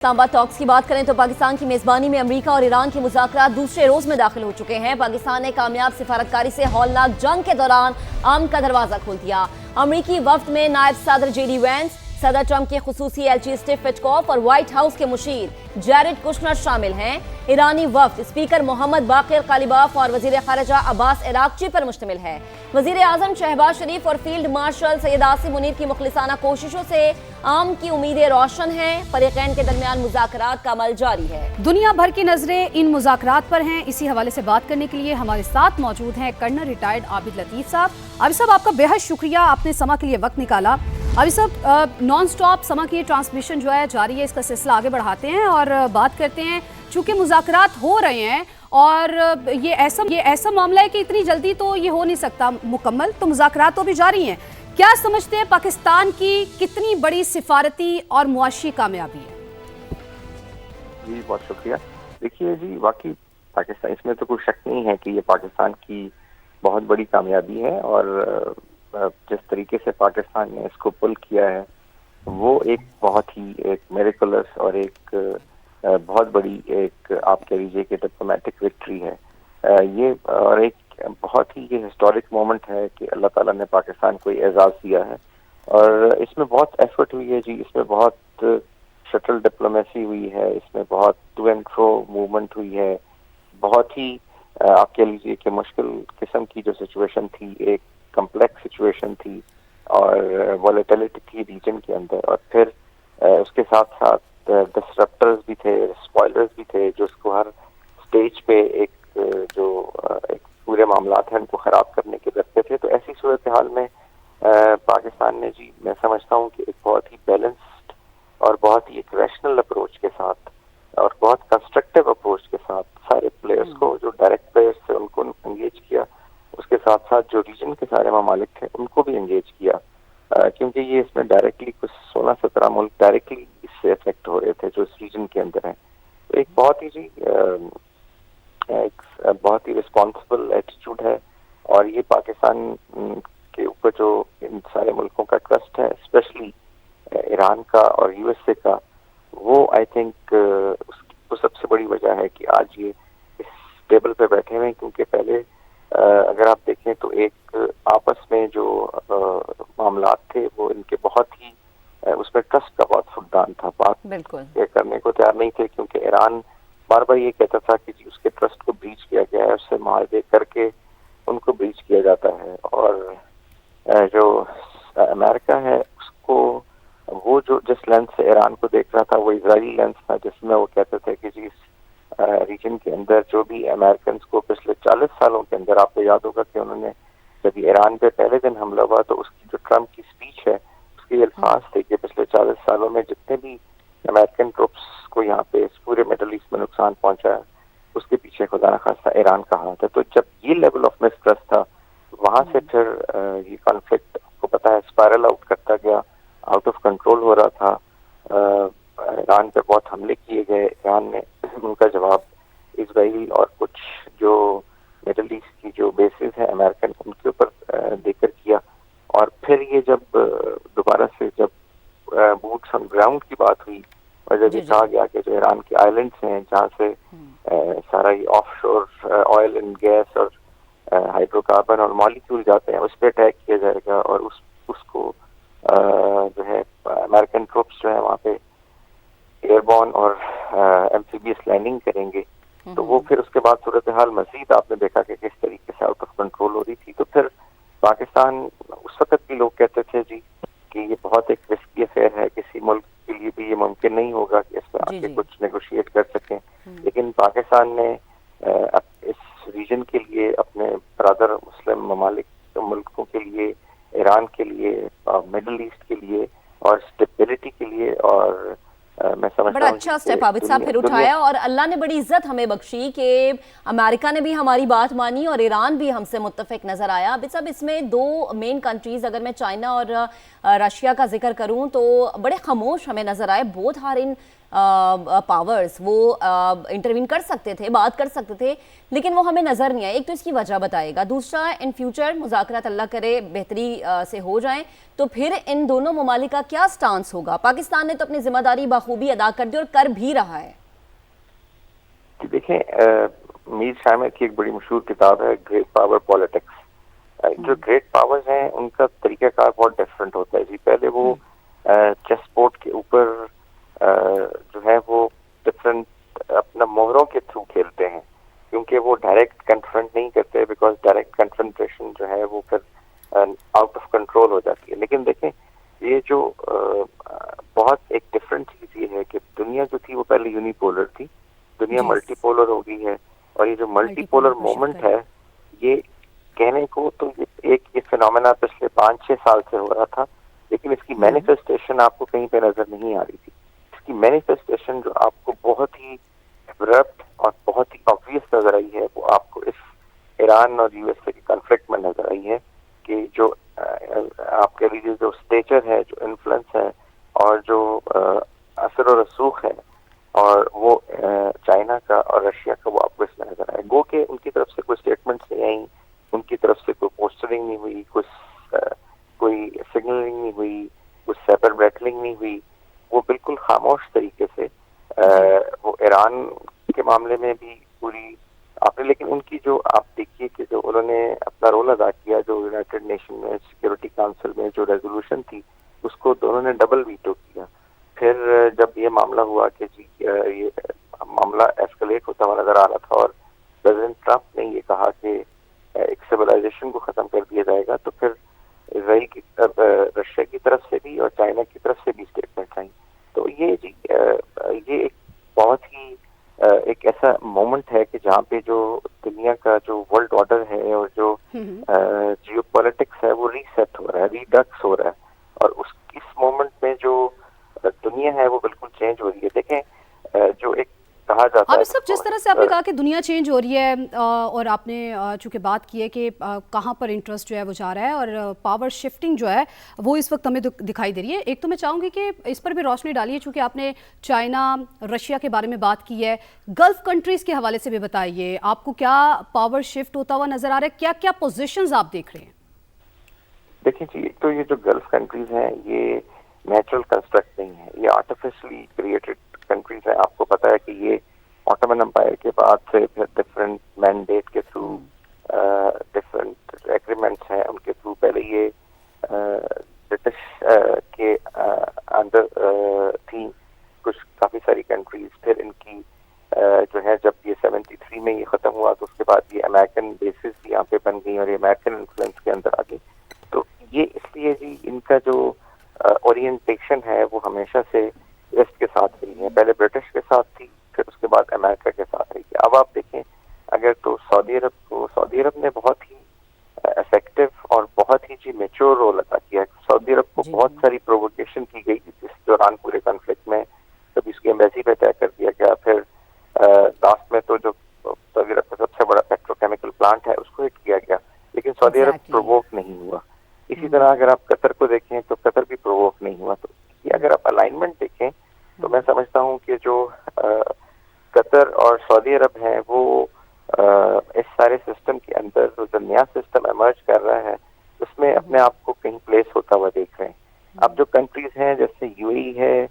Islamabad talks की बात करें तो पाकिस्तान की मेजबानी में अमेरिका और ईरान के मुज़ाकरात दूसरे रोज में दाखिल हो चुके हैं। पाकिस्तान ने कामयाब सिफारतकारी से हौलनाक जंग के दौरान अमन का दरवाजा खोल दिया। अमेरिकी वफ्द में नायब सदर जेडी वैंस, सदर ट्रंप के खुसूसी एलची स्टीव विटकॉफ और व्हाइट हाउस के मुशीर जैरेड कुशनर शामिल हैं। ईरानी वफ्द स्पीकर मोहम्मद बाकिर कालिबाफ और वजीर खारजा अब्बास इराक्ची पर मुश्तमिल है। वजीर आजम शहबाज शरीफ और फील्ड मार्शल सैयद आसिम मुनीर की मुखलिसाना कोशिशों से आम की उम्मीदें रोशन हैं। फरीकैन के दरमियान मुज़ाकरात का अमल जारी है। दुनिया भर की नजरें इन मुज़ाकरात पर हैं। इसी हवाले से बात करने के लिए हमारे साथ मौजूद हैं कर्नल रिटायर्ड आबिद लतीफ साहब। आबिद साहब, आपका बेहद शुक्रिया, आपने समा के लिए वक्त निकाला। आबिद साहब, नॉन स्टॉप समा की ट्रांसमिशन जो है जारी है, इसका सिलसिला आगे बढ़ाते हैं और बात करते हैं। चूंकि मुज़ाकरात हो रहे हैं और ये ऐसा मामला है कि इतनी जल्दी तो ये हो नहीं सकता मुकम्मल, तो मुज़ाकरात तो भी जारी हैं। क्या समझते हैं पाकिस्तान की कितनी बड़ी सिफारती और मुआशी कामयाबी है? जी बहुत शुक्रिया। देखिए जी, वाकई पाकिस्तान, इसमें तो कोई शक नहीं है कि ये पाकिस्तान की बहुत बड़ी कामयाबी है और जिस तरीके से पाकिस्तान ने इसको पुल किया है वो एक बहुत ही एक मेरिकुलस और एक बहुत बड़ी एक आप कह लीजिए कि डिप्लोमेटिक विक्ट्री है ये, और एक बहुत ही ये हिस्टोरिक मोमेंट है कि अल्लाह ताला ने पाकिस्तान को एजाज दिया है। और इसमें बहुत एफर्ट हुई है जी, इसमें बहुत शटल डिप्लोमेसी हुई है, इसमें बहुत टू एंड फ्रो मूवमेंट हुई है। बहुत ही आप कह लीजिए कि मुश्किल किस्म की जो सिचुएशन थी, एक कम्प्लेक्स सिचुएशन थी और वॉलेटिलिटी थी रीजन के अंदर, और फिर उसके साथ साथ डिसरप्टर्स भी थे, स्पॉयलर्स भी थे, जो उसको हर स्टेज पे एक एक पूरे मामलात हैं उनको खराब करने के डरते थे। तो ऐसी सूरत हाल में पाकिस्तान ने जी, मैं समझता हूँ कि एक बहुत ही बैलेंस्ड और बहुत ही एक रैशनल अप्रोच के साथ और बहुत कंस्ट्रक्टिव अप्रोच के साथ सारे प्लेयर्स को, जो डायरेक्ट प्लेयर्स थे उनको एंगेज किया, उसके साथ साथ जो रीजन के सारे ममालिक थे उनको भी एंगेज किया, क्योंकि ये इसमें डायरेक्टली कुछ 16-17 मुल्क डायरेक्टली इससे अफेक्ट हो रहे थे जो इस रीजन के अंदर हैं। तो एक बहुत ही जी एक बहुत ही रिस्पॉन्सिबल एटीट्यूड है और ये पाकिस्तान के ऊपर जो इन सारे मुल्कों का ट्रस्ट है, स्पेशली ईरान का और यूएसए का, वो आई थिंक उसकी सबसे बड़ी वजह है कि आज ये इस टेबल पे बैठे हुए हैं। क्योंकि पहले अगर आप देखें तो एक आपस में जो मामलात थे वो इनके बहुत ही उसमें ट्रस्ट का बहुत फुकदान था, बात ये करने को तैयार नहीं थे, क्योंकि ईरान बार बार ये कहता था कि जी उसके ट्रस्ट को ब्रीच किया गया है, उससे मुआहदे करके उनको ब्रीच किया जाता है। और जो अमेरिका है उसको, वो जो जिस लेंस से ईरान को देख रहा था वो इजरायली लेंस था, जिसमें वो कहते थे कि जी रीजन के अंदर जो भी अमेरिकन को पिछले 40 सालों के अंदर, आपको याद होगा कि उन्होंने जब ईरान पे पहले दिन हमला हुआ तो उसकी जो ट्रम्प की स्पीच है उसके अल्फाज थे कि पिछले 40 सालों में जितने भी अमेरिकन ट्रूप्स को यहाँ पे इस पूरे मिडल ईस्ट में नुकसान पहुंचा है उसके पीछे खुदा न खास्ता ईरान का हाथ है। तो जब ये लेवल ऑफ मिसट्रस्ट था, वहां से फिर ये कॉन्फ्लिक्ट आपको पता है स्पायरल आउट करता गया, आउट ऑफ कंट्रोल हो रहा था। ईरान पे बहुत हमले किए गए, ईरान ने उनका जवाब इजराइल और कुछ जो मिडल ईस्ट की जो बेसिस है अमेरिकन, उनके ऊपर देकर किया। और फिर ये जब दोबारा से जब बूट्स ऑन ग्राउंड की बात हुई और जब ये कहा गया कि जो ईरान के आइलैंड्स हैं जहाँ से सारा ये ऑफशोर ऑयल एंड गैस और हाइड्रोकार्बन और मॉलिक्यूल जाते हैं, उस पर अटैक किया जाएगा और उसको जो है अमेरिकन ट्रूप्स जो है वहाँ पे एयरबॉर्न और एम्फीबियस लैंडिंग करेंगे। तो वो फिर उसके बाद सूरत हाल मजीद आपने देखा कि किस तरीके से आउट ऑफ कंट्रोल हो रही थी। तो फिर पाकिस्तान, उस वक्त भी लोग कहते थे जी कि ये बहुत एक रिस्की अफेयर है, किसी मुल्क के लिए भी ये मुमकिन नहीं होगा कि इसमें आके कुछ नेगोशिएट कर सकें। लेकिन पाकिस्तान ने इस रीजन के लिए, अपने ब्रदर मुस्लिम ममालिक मुल्कों के लिए, ईरान के लिए, मिडल ईस्ट के लिए और स्टेबिलिटी के लिए, और मैं समझता बड़ा अच्छा स्टेप आबिद साहब फिर उठाया और अल्लाह ने बड़ी इज्जत हमें बख्शी कि अमेरिका ने भी हमारी बात मानी और ईरान भी हमसे मुत्तफिक नजर आया। आबिद साहब, इसमें दो मेन कंट्रीज, अगर मैं चाइना और रशिया का जिक्र करूं तो बड़े खामोश हमें नजर आए। बोथ आर इन पावर्स वो इंटरवीन कर सकते थे, बात कर सकते थे, लेकिन वो हमें नज़र नहीं आया। एक तो इसकी वजह बताएगा, दूसरा इन फ्यूचर मुज़ाकरात अल्लाह करे बेहतरी से हो जाएं तो फिर इन दोनों ममालिक का क्या स्टांस होगा। पाकिस्तान ने तो अपनी जिम्मेदारी बखूबी अदा कर दी और कर भी रहा है। देखें, मीर शामिर की एक बड़ी मशहूर किताब है ग्रेट पावर पॉलिटिक्स। जो ग्रेट पावर्स हैं उनका तरीकाकार बहुत डिफरेंट होता है जी। पहले वो चेस बोर्ड के ऊपर जो है वो डिफरेंट अपना मोहरों के थ्रू खेलते हैं, क्योंकि वो डायरेक्ट कन्फ्रंट नहीं करते, बिकॉज डायरेक्ट कन्फ्रंटेशन जो है वो फिर आउट ऑफ कंट्रोल हो जाती है। लेकिन देखें, ये जो बहुत एक डिफरेंट चीज ये है कि दुनिया जो थी वो पहले यूनिपोलर थी, दुनिया मल्टीपोलर हो गई है। और ये जो मल्टीपोलर मोमेंट है, ये कहने को तो ये फिनोमेना पिछले 5-6 साल से हो रहा था, लेकिन इसकी मैनिफेस्टेशन आपको कहीं पे नजर नहीं आ रही थी। इसकी मैनिफेस्टेशन जो आपको बहुत ही एब्रप्ट और बहुत ही ऑब्वियस नजर आई है, वो आपको इस ईरान और यूएसए के कॉन्फ्लिक्ट में नजर आई है कि जो आप कह लीजिए जो स्टेचर है, जो इन्फ्लुएंस है और जो असर और रसूख है, और वो चाइना का और रशिया का, वो आपको इसमें नजर आए। गो के उनकी तरफ से कोई स्टेटमेंट्स नहीं आई, उनकी तरफ से कोई पोस्टरिंग नहीं हुई, कोई सिग्नलिंग नहीं हुई, कुछ सेपर बैटलिंग नहीं हुई। वो बिल्कुल खामोश तरीके से वो ईरान के मामले में भी पूरी आपने, लेकिन उनकी जो आप देखिए कि जो उन्होंने अपना रोल अदा किया, जो यूनाइटेड नेशन में सिक्योरिटी काउंसिल में जो रेजोल्यूशन थी, उसको दोनों ने डबल वीटो किया। फिर जब ये मामला हुआ कि जी ये मामला एस्केलेट होता हुआ नजर आ रहा था और प्रेसिडेंट ट्रंप ने ये कहा कि एक सिविलाइजेशन को खत्म कर दिया जाएगा, तो फिर इसराइल की रशिया की तरफ से भी और चाइना की तरफ से भी स्टेटमेंट आई। तो ये जी ये एक बहुत ही एक ऐसा मोमेंट है कि जहाँ पे जो दुनिया का जो वर्ल्ड ऑर्डर है और जो जियोपॉलिटिक्स है वो रीसेट हो रहा है, रीडक्स हो रहा है, और इस मोमेंट में जो दुनिया है वो बिल्कुल चेंज हो रही है। देखें, जो एक कहा जाता है, अब सब जिस तरह से आपने कहा कि दुनिया चेंज हो रही है, और आपने चूंकि बात की है कि कहाँ पर इंटरेस्ट जो है वो जा रहा है और पावर शिफ्टिंग जो है वो इस वक्त हमें दिखाई दे रही है। एक तो मैं चाहूँगी कि इस पर भी रोशनी डालिए, चूंकि आपने चाइना रशिया के बारे में बात की है, गल्फ कंट्रीज़ के हवाले से भी बताइए, आपको क्या पावर शिफ्ट होता हुआ नजर आ रहा है, क्या क्या पोजिशंस आप देख रहे हैं? देखिए जी, एक तो ये जो गल्फ कंट्रीज हैं ये नेचुरल कंस्ट्रक्ट नहीं है, ये आर्टिफिशियली क्रिएटेड कंट्रीज है। आपको पता है कि ये ऑटोमन एम्पायर के बाद से फिर डिफरेंट मैंडेट के थ्रू डिफरेंट एग्रीमेंट्स हैं उनके थ्रू, पहले ये ब्रिटिश के अंदर थी कुछ काफी सारी कंट्रीज, फिर इनकी जो है जब ये 73 में ये खत्म हुआ तो उसके बाद ये अमेरिकन बेसिस भी यहाँ पे बन गई और ये अमेरिकन इन्फ्लुएंस के अंदर आ गई। तो ये इसलिए जी इनका जो ओरिएंटेशन है वो हमेशा से वेस्ट के साथ रही है, पहले ब्रिटिश के साथ थी, फिर उसके बाद अमेरिका के साथ रही है। अब आप देखें अगर तो सऊदी अरब ने बहुत ही इफेक्टिव और बहुत ही जी मैच्योर रोल अदा किया। सऊदी अरब को बहुत सारी प्रोवोकेशन की गई जिस दौरान पूरे कॉन्फ्लिक्ट में, कभी उसकी एम्बेसी पे अटैक कर दिया गया, फिर लास्ट में तो जो सऊदी अरब का सबसे बड़ा पेट्रोकेमिकल प्लांट है उसको हिट किया गया, लेकिन सऊदी अरब प्रोवोक नहीं हुआ। इसी तरह अगर आप कतर को देखें तो कतर भी प्रोवोक नहीं हुआ। तो ये अगर आप अलाइनमेंट देखें तो मैं समझता हूँ कि जो कतर और सऊदी अरब है वो इस सारे सिस्टम के अंदर जो नया सिस्टम इमर्ज कर रहा है उसमें अपने आप को कहीं प्लेस होता हुआ देख रहे हैं। अब जो कंट्रीज हैं जैसे यूएई है,